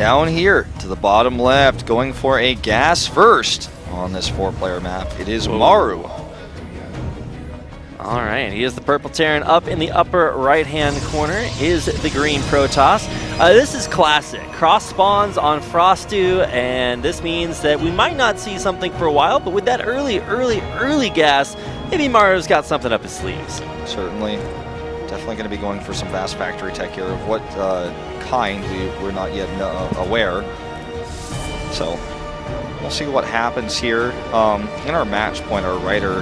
down here to the bottom left, going for a gas first on this 4-player map. It is Maru. All right, he is the purple Terran. Up in the upper right-hand corner is the green Protoss. This is classic. Cross spawns on Frostu, and this means that we might not see something for a while, but with that early gas, maybe Maru's got something up his sleeves. Certainly. Definitely going to be going for some fast factory tech here. Of what kind, we're not yet aware. So we'll see what happens here. In our match point, our writer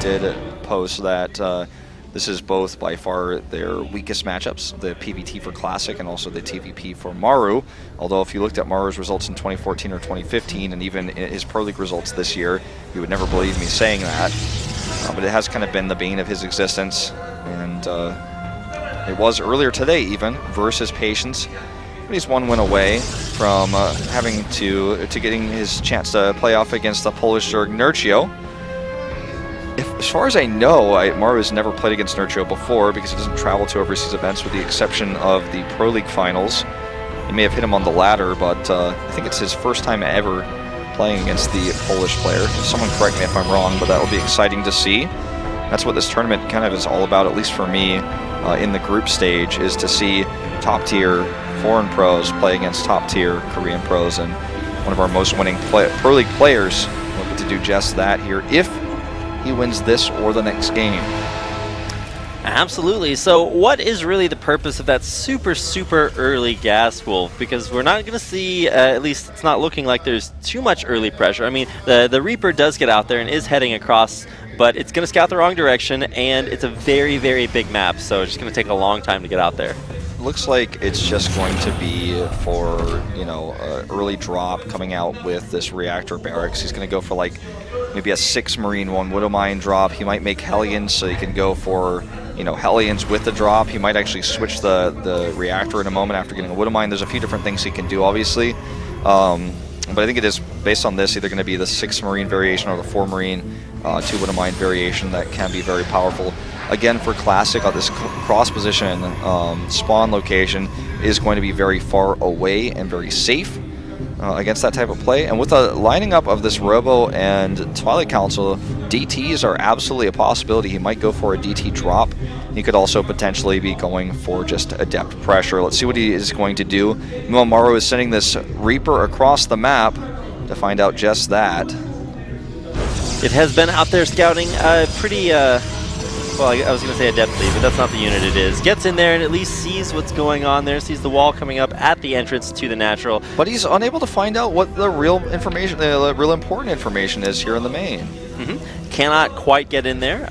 did post that this is both by far their weakest matchups, the PvT for Classic and also the TVP for Maru. Although if you looked at Maru's results in 2014 or 2015 and even his Pro League results this year, you would never believe me saying that. But it has kind of been the bane of his existence. And it was earlier today even versus Patience. But he's one win away from having to getting his chance to play off against the Polish Zerg Nurcio. As far as I know, Maru has never played against Nurcio before because he doesn't travel to overseas events with the exception of the Pro League finals. He may have hit him on the ladder, but I think it's his first time ever playing against the Polish player. Someone correct me if I'm wrong, but that will be exciting to see. That's what this tournament kind of is all about, at least for me, in the group stage, is to see top-tier foreign pros play against top-tier Korean pros, and one of our most winning Pro League players will get to do just that here if he wins this or the next game. Absolutely. So what is really the purpose of that super early gas wolf? Because we're not going to see, at least it's not looking like there's too much early pressure. I mean, the Reaper does get out there and is heading across, but it's going to scout the wrong direction, and it's a very big map, so it's just going to take a long time to get out there. Looks like it's just going to be for, early drop coming out with this reactor barracks. He's going to go for like maybe a 6 Marine 1 Widow Mine drop. He might make Hellions so he can go for, Hellions with the drop. He might actually switch the reactor in a moment after getting a Widow Mine. There's a few different things he can do, obviously. But I think it is, based on this, either going to be the 6 Marine variation or the 4 Marine 2 Widow Mine variation that can be very powerful. Again, for Classic, this cross position spawn location is going to be very far away and very safe against that type of play. And with the lining up of this Robo and Twilight Council, DTs are absolutely a possibility. He might go for a DT drop. He could also potentially be going for just Adept pressure. Let's see what he is going to do. Meanwhile, Maru is sending this Reaper across the map to find out just that. It has been out there scouting pretty... well, I was going to say adeptly, but that's not the unit it is. Gets in there and at least sees what's going on there, sees the wall coming up at the entrance to the natural. But he's unable to find out what the real information, the real important information is here in the main. Cannot quite get in there.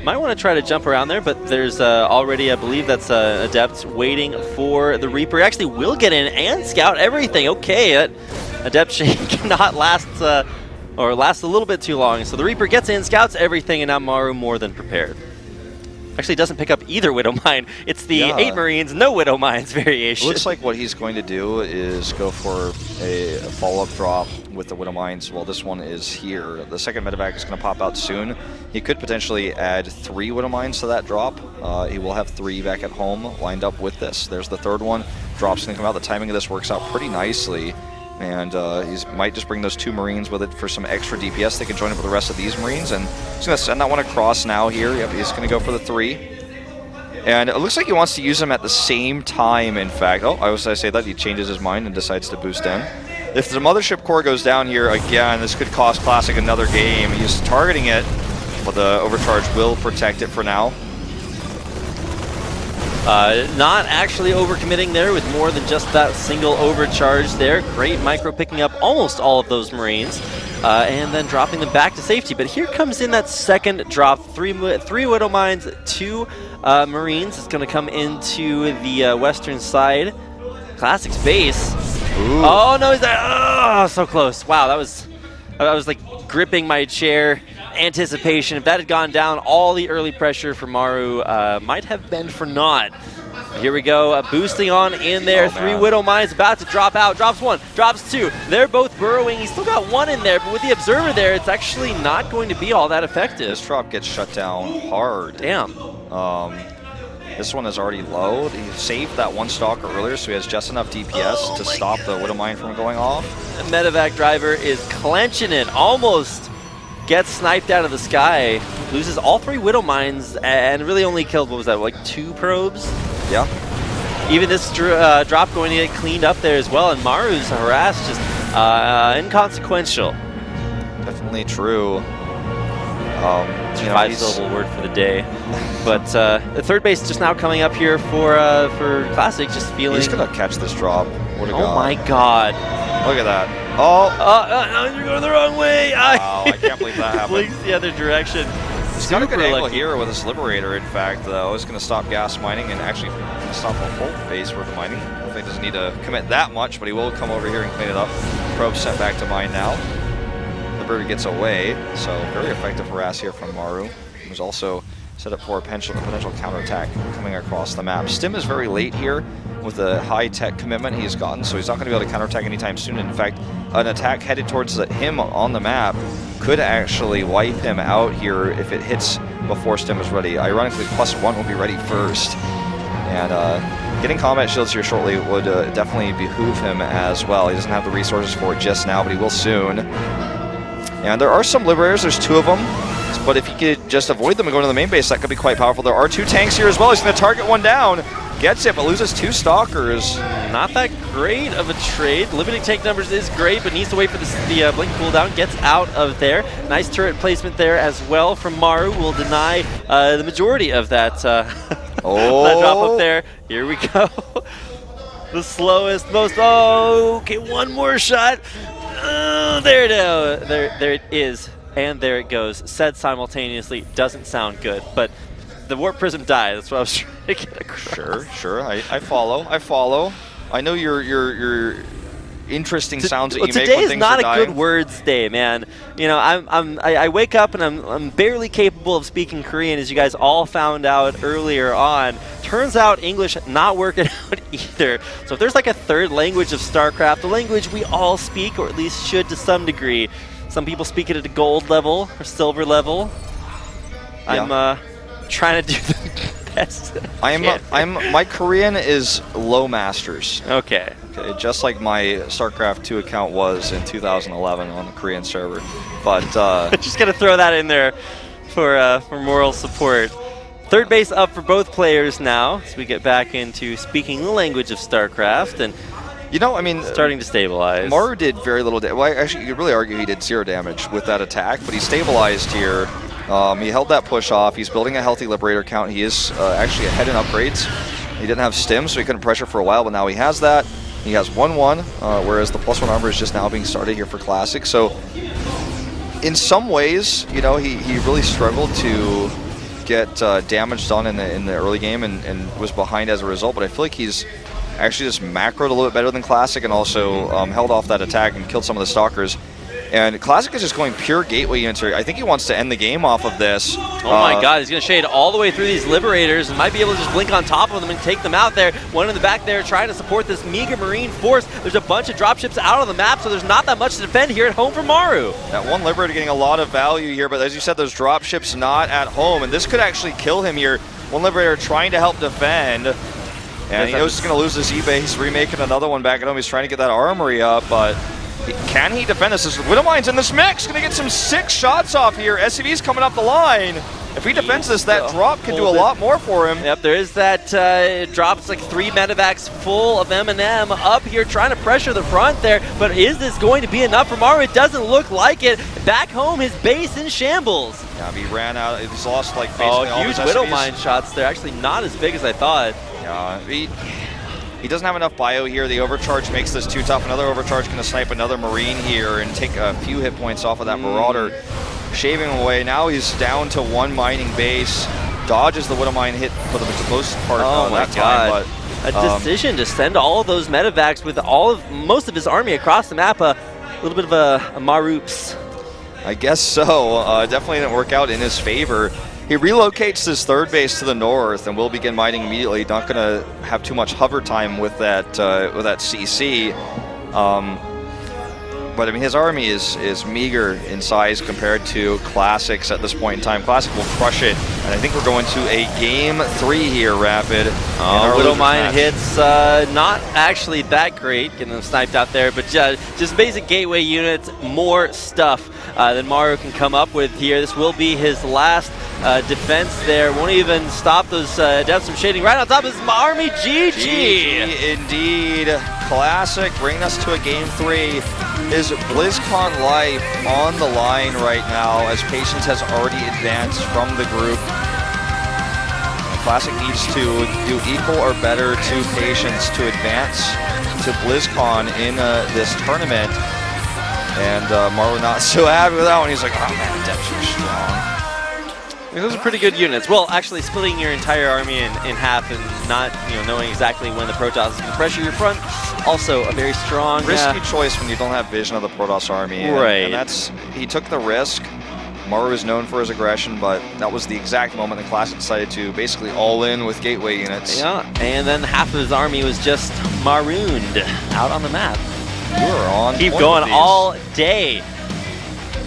Might want to try to jump around there, but there's already, I believe that's Adept waiting for the Reaper. Actually will get in and scout everything. Okay, that Adept cannot last... or lasts a little bit too long. So the Reaper gets in, scouts everything, and now Maru more than prepared. Actually doesn't pick up either Widow Mine. It's the 8 Marines, no Widow Mines variation. Looks like what he's going to do is go for a follow-up drop with the Widow Mines. Well, this one is here. The second medevac is going to pop out soon. He could potentially add 3 Widow Mines to that drop. He will have 3 back at home lined up with this. There's the third one. Drop's going to come out. The timing of this works out pretty nicely. And he might just bring those 2 Marines with it for some extra DPS. They can join up with the rest of these Marines. And he's going to send that one across now here. Yep, he's going to go for the 3. And it looks like he wants to use them at the same time, in fact. Oh, I say that. He changes his mind and decides to boost in. If the Mothership Core goes down here again, this could cost Classic another game. He's targeting it, but the overcharge will protect it for now. Not actually overcommitting there with more than just that single overcharge there. Great micro picking up almost all of those Marines and then dropping them back to safety. But here comes in that second drop. 3 Widow Mines, 2 Marines. It's going to come into the western side. Classic's base. Ooh. Oh no, he's there. Oh, so close. Wow, I was like gripping my chair. Anticipation. If that had gone down, all the early pressure for Maru might have been for naught. Here we go, boosting on in there. Oh, 3 Widow Mines about to drop out. Drops 1, drops 2. They're both burrowing. He's still got 1 in there, but with the Observer there, it's actually not going to be all that effective. This drop gets shut down hard. Damn. This one is already low. He saved that one stalker earlier, so he has just enough DPS to stop the Widow Mine from going off. The medevac driver is clenching it, almost gets sniped out of the sky, loses all 3 Widow Mines, and really only killed, what was that, like 2 probes? Yeah. Even this drop going to get cleaned up there as well, and Maru's harassed, just inconsequential. Definitely true. You know, 5-syllable word for the day. But the third base just now coming up here for Classic, just feeling... He's going to catch this drop. What a Oh my god. Look at that. Oh! You're going the wrong way! Wow, I can't believe that happened. Blinks the other direction. He's got a good angle here with his Liberator, in fact, though. He's going to stop gas mining and actually stop a whole base worth of mining. Hopefully he doesn't need to commit that much, but he will come over here and clean it up. Probe sent back to mine now. Liberator gets away, so very effective harass here from Maru. Who's also set up for a potential counterattack coming across the map. Stim is very late here with the high-tech commitment he's gotten, so he's not going to be able to counterattack anytime soon. In fact, an attack headed towards him on the map could actually wipe him out here if it hits before Stim is ready. Ironically, +1 will be ready first. And getting combat shields here shortly would definitely behoove him as well. He doesn't have the resources for it just now, but he will soon. And there are some Liberators, there's 2 of them. But if he could just avoid them and go to the main base, that could be quite powerful. There are 2 tanks here as well. He's going to target one down. Gets it, but loses 2 stalkers. Not that great of a trade. Limiting tank numbers is great, but needs to wait for the blink cooldown. Gets out of there. Nice turret placement there as well from Maru. Will deny the majority of that, that drop up there. Here we go. The slowest, most... Oh, okay, one more shot. There it is. And there it goes. Said simultaneously, doesn't sound good, but the Warp Prism died. That's what I was trying to get across. Sure. I follow. I know your interesting sounds that you make when things are dying. Today's not a good words day, man. You know, I wake up and I'm barely capable of speaking Korean, as you guys all found out earlier on. Turns out English not working out either. So if there's like a third language of StarCraft, the language we all speak, or at least should to some degree. Some people speak it at a gold level or silver level. Yeah. I'm trying to do the best. My Korean is low masters. Okay, just like my StarCraft 2 account was in 2011 on the Korean server. But just gonna throw that in there for moral support. Third base up for both players now, as we get back into speaking the language of StarCraft, and you know, I mean, starting to stabilize. Maru did very little damage. Well, actually, you could really argue he did 0 damage with that attack, but he stabilized here. He held that push off. He's building a healthy Liberator count. He is actually ahead in upgrades. He didn't have Stim, so he couldn't pressure for a while, but now he has that. He has 1-1, whereas the +1 armor is just now being started here for Classic. So, in some ways, you know, he really struggled to get damage done in the early game and was behind as a result, but I feel like he's actually just macroed a little bit better than Classic and also held off that attack and killed some of the stalkers. And Classic is just going pure gateway units. I think he wants to end the game off of this. Oh my god, he's going to shade all the way through these Liberators and might be able to just blink on top of them and take them out there. One in the back there trying to support this meager Marine force. There's a bunch of dropships out on the map, so there's not that much to defend here at home for Maru. That one Liberator getting a lot of value here, but as you said, those dropships not at home, and this could actually kill him here. One Liberator trying to help defend. And he knows he's going to lose his E-base, remaking another one back at home. He's trying to get that armory up, but can he defend this? Widow Mine's in this mix. Going to get some 6 shots off here. SCV's coming up the line. If he defends this, that drop can do a lot more for him. Yep, there is that drop. It's like 3 medevacs full of M&M up here trying to pressure the front there. But is this going to be enough for Maru? It doesn't look like it. Back home, his base in shambles. Yeah, he ran out. He's lost like basically all his huge Widow Mine shots there. Actually not as big as I thought. He doesn't have enough bio here. The overcharge makes this too tough. Another overcharge going to snipe another Marine here and take a few hit points off of that Marauder, shaving him away. Now he's down to 1 mining base. Dodges the Widow Mine hit for the most part that time. But a decision to send all of those medevacs with most of his army across the map. A little bit of a Maroops. I guess so. Definitely didn't work out in his favor. He relocates his third base to the north and will begin mining immediately. Not going to have too much hover time with that CC. But I mean, his army is meager in size compared to Classic's at this point in time. Classic will crush it, and I think we're going to a game 3 here, Rapid. Widowmine hits not actually that great, getting them sniped out there, but just basic gateway units, more stuff than Maru can come up with here. This will be his last defense there. Won't even stop those depths from shading right on top of his army. GG! Indeed. Classic bringing us to a game 3. Is BlizzCon Life on the line right now as Patience has already advanced from the group. Classic needs to do equal or better to Patience to advance to BlizzCon in this tournament. And Maru not so happy with that one. He's like, oh man, the depths are strong. Those are pretty good units. Well, actually splitting your entire army in half and not knowing exactly when the Protoss is going to pressure your front, also a very strong... Risky choice when you don't have vision of the Protoss army. Right. And he took the risk. Maru is known for his aggression, but that was the exact moment the Classic decided to basically all in with gateway units. Yeah, and then half of his army was just marooned out on the map. You are on Keep going all day.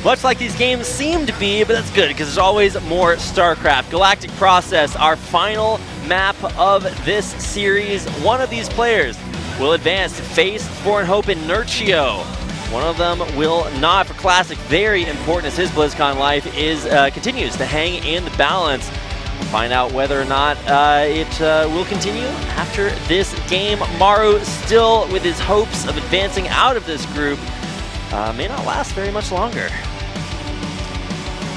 Much like these games seem to be, but that's good because there's always more StarCraft. Galactic Process, our final map of this series. One of these players will advance to face Foreign Hope and Inertio. One of them will not. For Classic, very important as his BlizzCon life continues to hang in the balance. We'll find out whether or not it will continue after this game. Maru still with his hopes of advancing out of this group. May not last very much longer.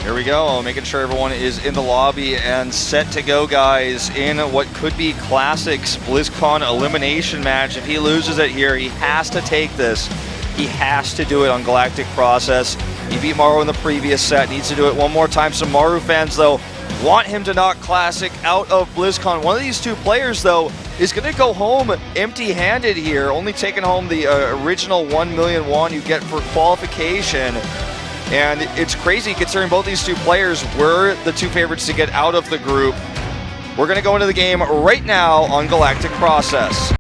Here we go, making sure everyone is in the lobby and set to go, guys, in what could be Classic's BlizzCon elimination match. If he loses it here, he has to take this. He has to do it on Galactic Process. He beat Maru in the previous set, needs to do it one more time. Some Maru fans, though, want him to knock Classic out of BlizzCon. One of these two players, though, is going to go home empty-handed here, only taking home the original 1 million won you get for qualification. And it's crazy considering both these two players were the two favorites to get out of the group. We're going to go into the game right now on Galactic Process.